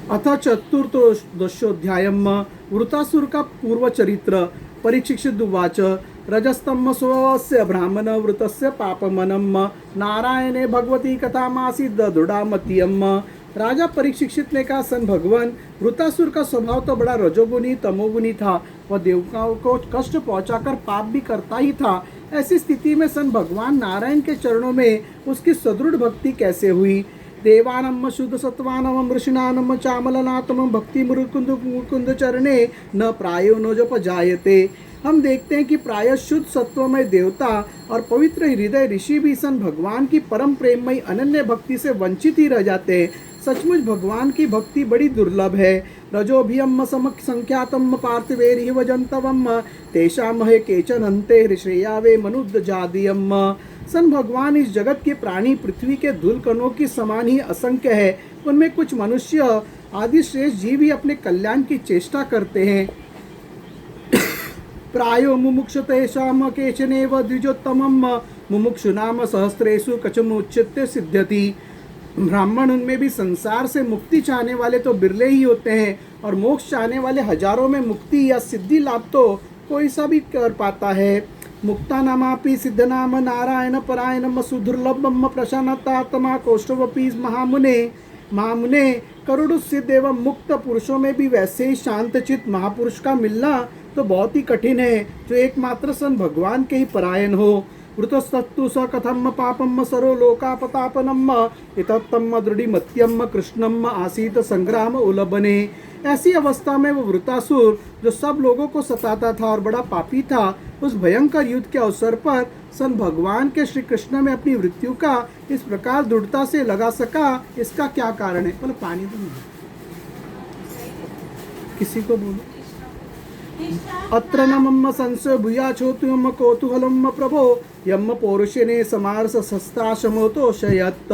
अथ चतुर्दशोऽध्यायम् वृतासुर का पूर्वचरित्र। परीक्षित उवाच रजस्तम स्वस्य ब्राह्मण वृतस्य पापमनम नारायणे भगवती कथामासीद दृढ़ामतीयम। राजा परीक्षित ने कहा, सन भगवान, वृतासुर का स्वभाव तो बड़ा रजोगुनी तमोगुनी था। वह देवताओं को कष्ट पहुंचाकर पाप भी करता ही था। ऐसी स्थिति में सन भगवान नारायण के चरणों में उसकी सदृढ़ भक्ति कैसे हुई। देवानम शुद्ध सत्वानम ऋषिणानम चामलनाथम भक्ति मुकुंद मुकुंद चरणे न प्रायो न जप जायते। हम देखते हैं कि प्राय शुद्ध सत्वमय देवता और पवित्र हृदय ऋषि भी सन भगवान की परम प्रेममयी अनन्य भक्ति से वंचित ही रह जाते हैं। सचमुच भगवान की भक्ति बड़ी दुर्लभ है। रजोभियम समक संख्यातम पार्थिवेरिव जंतवम तेषाम हे केचन हन्ते श्रेयावे मनुद्ध जादियम। सन भगवान इस जगत के प्राणी पृथ्वी के धूल कणों की समान ही असंख्य है। उनमें कुछ मनुष्य आदि श्रेष्ठ जीव ही अपने कल्याण की चेष्टा करते हैं। प्रायो मुमुक्षुतेषां केचनेव द्विजोत्तमं मुमुक्षुनाम सहस्रेषु कचमुच्यते सिद्ध्यति। ब्राह्मण उनमें भी संसार से मुक्ति चाहने वाले तो बिरले ही होते हैं, और मोक्ष चाहने वाले हजारों में मुक्ति या सिद्धि लाभ तो कोई सा भी कर पाता है। मुक्ता नामापि सिद्धनाम नारायण परायणम सुदुर्लभम प्रशांतात्मा कौष्ठवपि महामुने। महामुने, करोड़ों सिद्ध एवं मुक्त पुरुषों में भी वैसे ही शांतचित महापुरुष का मिलना तो बहुत ही कठिन है, जो एकमात्र सन भगवान के ही परायण हो। वृतस्तु स कथम पापम सरो लोकापतापनम इतत्तम दृढ़िमत्यम कृष्णम आसीत संग्राम उलबने। ऐसी अवस्था में वो वृतासुर, जो सब लोगों को सताता था और बड़ा पापी था, उस भयंकर युद्ध के अवसर पर सन भगवान के श्री कृष्ण में अपनी मृत्यु का इस प्रकार दृढ़ता से लगा सका। इसका क्या कारण है? बोलो पानी तो नहीं, किसी को बोलो। अत्र न मम संशय भूयाचोत्युम कौतूहलम प्रभो यम पौरुषेने समारस सस्ताशमोतोषयत्।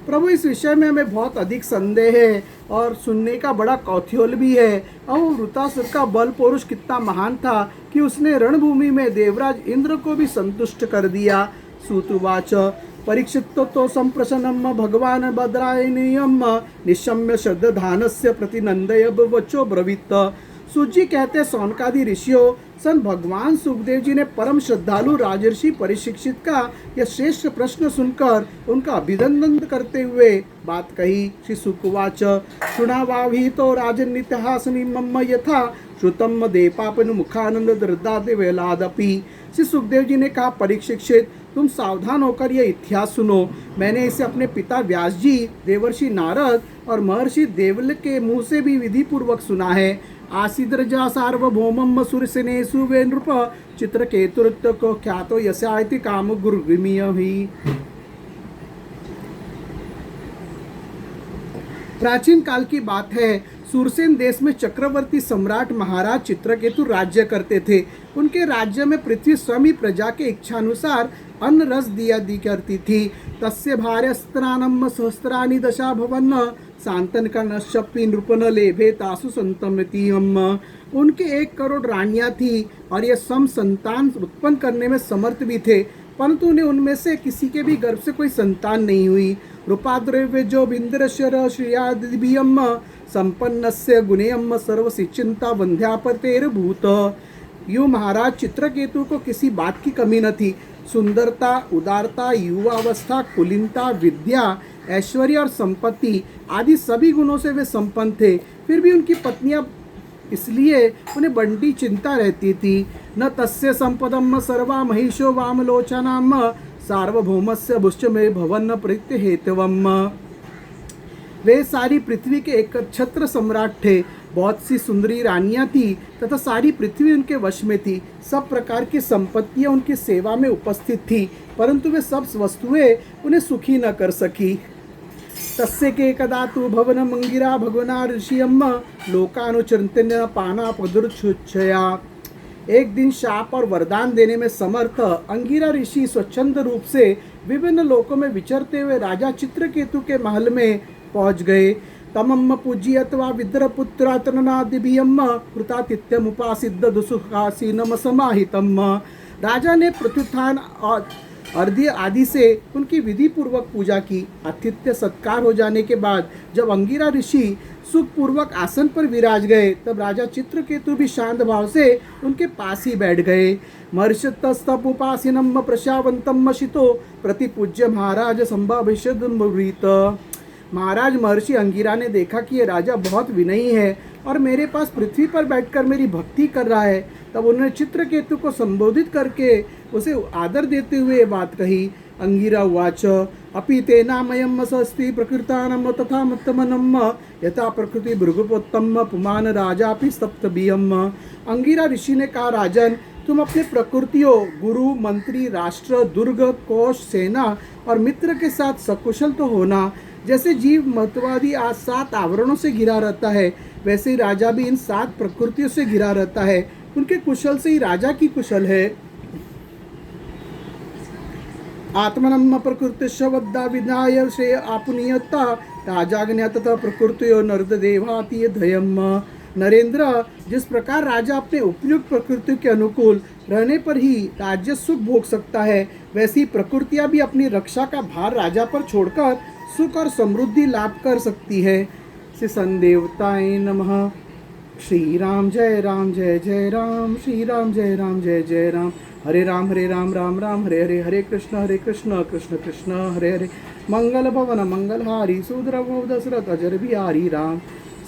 प्रभु, इस विषय में हमें बहुत अधिक संदेह है और सुनने का बड़ा कौतूहल भी है। और वृतासुर का बल पौरुष कितना महान था कि उसने रणभूमि में देवराज इंद्र को भी संतुष्ट कर दिया। सूतुवाच परीक्षित तो संप्रसन्नम भगवान भद्रायणीयम निशम्य श्रद्धानस्य प्रतिनंदय वचो ब्रवीत। सूजी कहते, सौनकादि ऋषियों, सन भगवान सुखदेव जी ने परम श्रद्धालु राजर्षि परीक्षित का यह श्रेष्ठ प्रश्न सुनकर उनका अभिनंदन करते हुए बात कही। श्री सुकुवाच शुणावाही तो राजनीतिहासनी मम यथा श्रुतम देपापन मुखानंद दृदादि वेलादपि। श्री सुखदेव जी ने कहा, परीक्षित, तुम सावधान होकर यह इतिहास सुनो। मैंने इसे अपने पिता व्यास जी, देवर्षि नारद और महर्षि देवल के मुँह से भी विधि पूर्वक सुना है। आसीद्रजा सार्वभौमम सुरसेनेषु वे नृप चित्रकेतुर्त को ख्यातो यस्याति काम गुरुमिय ही। प्राचीन काल की बात है। सुरसेन देश में चक्रवर्ती सम्राट महाराज चित्रकेतु राज्य करते थे। उनके राज्य में पृथ्वी स्वयं ही प्रजा के इच्छानुसार अन्न रस दिया करती थी। तस्य भार्यस्त्रानम सहस्त्राणि दशा भवन सांतन का नश्यपि नृपन लेभे तासु संतमति हम। उनके 1 करोड़ रानियां थी और ये सम संतान उत्पन्न करने में समर्थ भी थे, परंतु उन्हें उनमें से किसी के भी गर्भ से कोई संतान नहीं हुई। रूपाद्रव्य जो बिंद्रश्वर श्रियादिभियम संपन्नस्य गुणेयम सर्वसिचिंता वंध्यापतेर भूत। यूं महाराज चित्रकेतु को किसी बात की कमी न थी। सुंदरता, उदारता, युवावस्था, कुलीनता, विद्या, ऐश्वर्य और संपत्ति आदि सभी गुणों से वे संपन्न थे। फिर भी उनकी पत्नियां, इसलिए उन्हें बड़ी चिंता रहती थी। न तस्य संपदम सर्वा महिषो वामलोचनाम सार्वभौमस्य भुष्यमे भवन प्रीत्य हेतवम। वे सारी पृथ्वी के एक छत्र सम्राट थे। बहुत सी सुंदरी रानियां थी तथा सारी पृथ्वी उनके वश में थी। सब प्रकार की संपत्तियां उनकी सेवा में उपस्थित थी, परंतु वे सब वस्तुएं उन्हें सुखी न कर सकी। तस्य के कदा तु भवन मंगिरा भगवना ऋषियम लोकानुचंतन पाना पदुर्छुच्छया। एक दिन शाप और वरदान देने में समर्थ अंगिरा ऋषि स्वच्छंद रूप से विभिन्न लोकों में विचरते हुए राजा चित्रकेतु के महल में पहुंच गए। तमम पूज्यत्वा विद्रपुत्रातनादिभियम कृतातिथ्यमुपासिद्ध दुसुखासीनम समाहितम। राजा ने प्रत्युत्थान और अर्घ्य आदि से उनकी विधि पूर्वक पूजा की। आतिथ्य सत्कार हो जाने के बाद जब अंगिरा ऋषि सुखपूर्वक आसन पर विराज गए, तब राजा चित्रकेतु भी शांत भाव से उनके पास ही बैठ गए। महर्षितस्तपुपासिनम प्रशावंतम शितो प्रतिपूज्य महाराज संभाविष्यदुर्मृत। महाराज महर्षि अंगिरा ने देखा कि ये राजा बहुत विनयी है और मेरे पास पृथ्वी पर बैठकर मेरी भक्ति कर रहा है। तब उन्होंने चित्रकेतु को संबोधित करके उसे आदर देते हुए ये बात कही। अंगिरा उवाच अपि तेनामयम स्वस्ति प्रकृतानम तथा मत्तमनम यथा प्रकृति भृगुपोत्तम पुमान राजापि सप्तबियम। अंगिरा ऋषि ने कहा, राजन, तुम अपने प्रकृतियों, गुरु, मंत्री, राष्ट्र, दुर्ग, कोश, सेना और मित्र के साथ सकुशल तो होना। जैसे जीव मतवादी आज 7 आवरणों से घिरा रहता है, वैसे ही राजा भी इन 7 प्रकृतियों से घिरा रहता है। उनके कुशल से ही राजा की कुशल है। आत्मनम प्रकृतिशवद्दा विनाय श्रेय आपुनीयता राजाज्ञा तथा प्रकृतियो नर्द देवातीय धयम। नरेंद्र, जिस प्रकार राजा अपने उपयुक्त प्रकृति के अनुकूल रहने पर ही राज्य सुख भोग सकता है, वैसी प्रकृतियां भी अपनी रक्षा का भार राजा पर छोड़कर सुख और समृद्धि लाभ कर सकती है। श्री संदेवताय नमः। श्री राम जय जय राम, श्री राम जय जय राम। हरे राम राम राम हरे हरे, हरे कृष्ण कृष्ण कृष्ण हरे हरे। मंगल भवन मंगलहारी सुधरव दशरथ अजर बिहारी राम।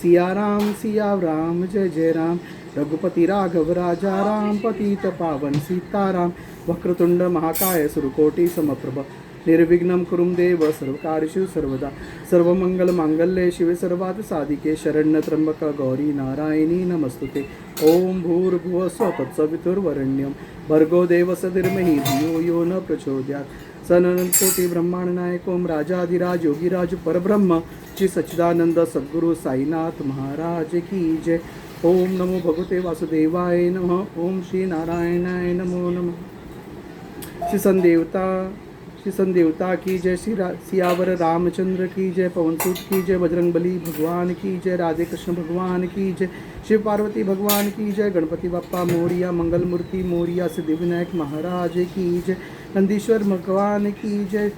सिया राम जय जय राम। रघुपति राघव राजा राम, पतित पावन सीताराम। वक्रतुंड महाकाय सुरकोटि समप्रभ, निर्विघ्नं कुरुं देव सर्वकार्येषु सर्वदा। सर्वमंगल मांगल्ये शिवे सर्वार्थ साधिके, शरण्य त्र्यंबक गौरी नारायणी नमस्तुते। ओम भूर्भुवः स्वः तत्सवितुर्वरेण्यं भर्गो देवस्य धीमहि धियो यो न प्रचोदयात्। सननकोटि ब्रह्मांड नायक ओम राजाधिराज योगीराज परब्रह्म श्री सच्चिदानंद सद्गुरु साईनाथ महाराज की जय। ओम नमो भगवते वासुदेवाय नमः। ओम श्री नारायणाय नमो नमः। श्री संदेवता की जय। सियावर रामचंद्र की जय। पवन सूत की जय। बजरंगबली भगवान की जय। राधे कृष्ण भगवान की जय। शिव पार्वती भगवान की जय। गणपति बप्पा मोरिया, मंगल मूर्ति मोरिया, सिद्धिविनायक महाराज की जय। नंदीश्वर भगवान की जय।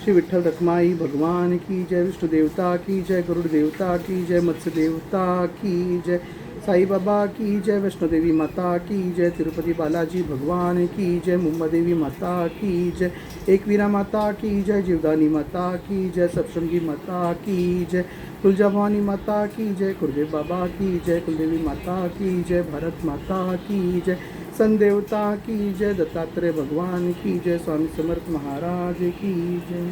श्री विठ्ठल रखमाई भगवान की जय। विष्णु देवता की जय। गरुड़ देवता की जय। मत्स्य देवता की जय। साई बाबा की जय। वैष्णो देवी माता की जय। तिरुपति बालाजी भगवान की जय। मुम्बा देवी माता की जय। एकवीरा माता की जय। जीवदानी माता की जय। सप्तशृंगी माता की जय। तुलजा भवानी माता की जय। गुरुदेव बाबा की जय। कुलदेवी माता की जय। भारत माता की जय। संदेवता की जय। दत्तात्रेय भगवान की जय। स्वामी समर्थ महाराज की जय।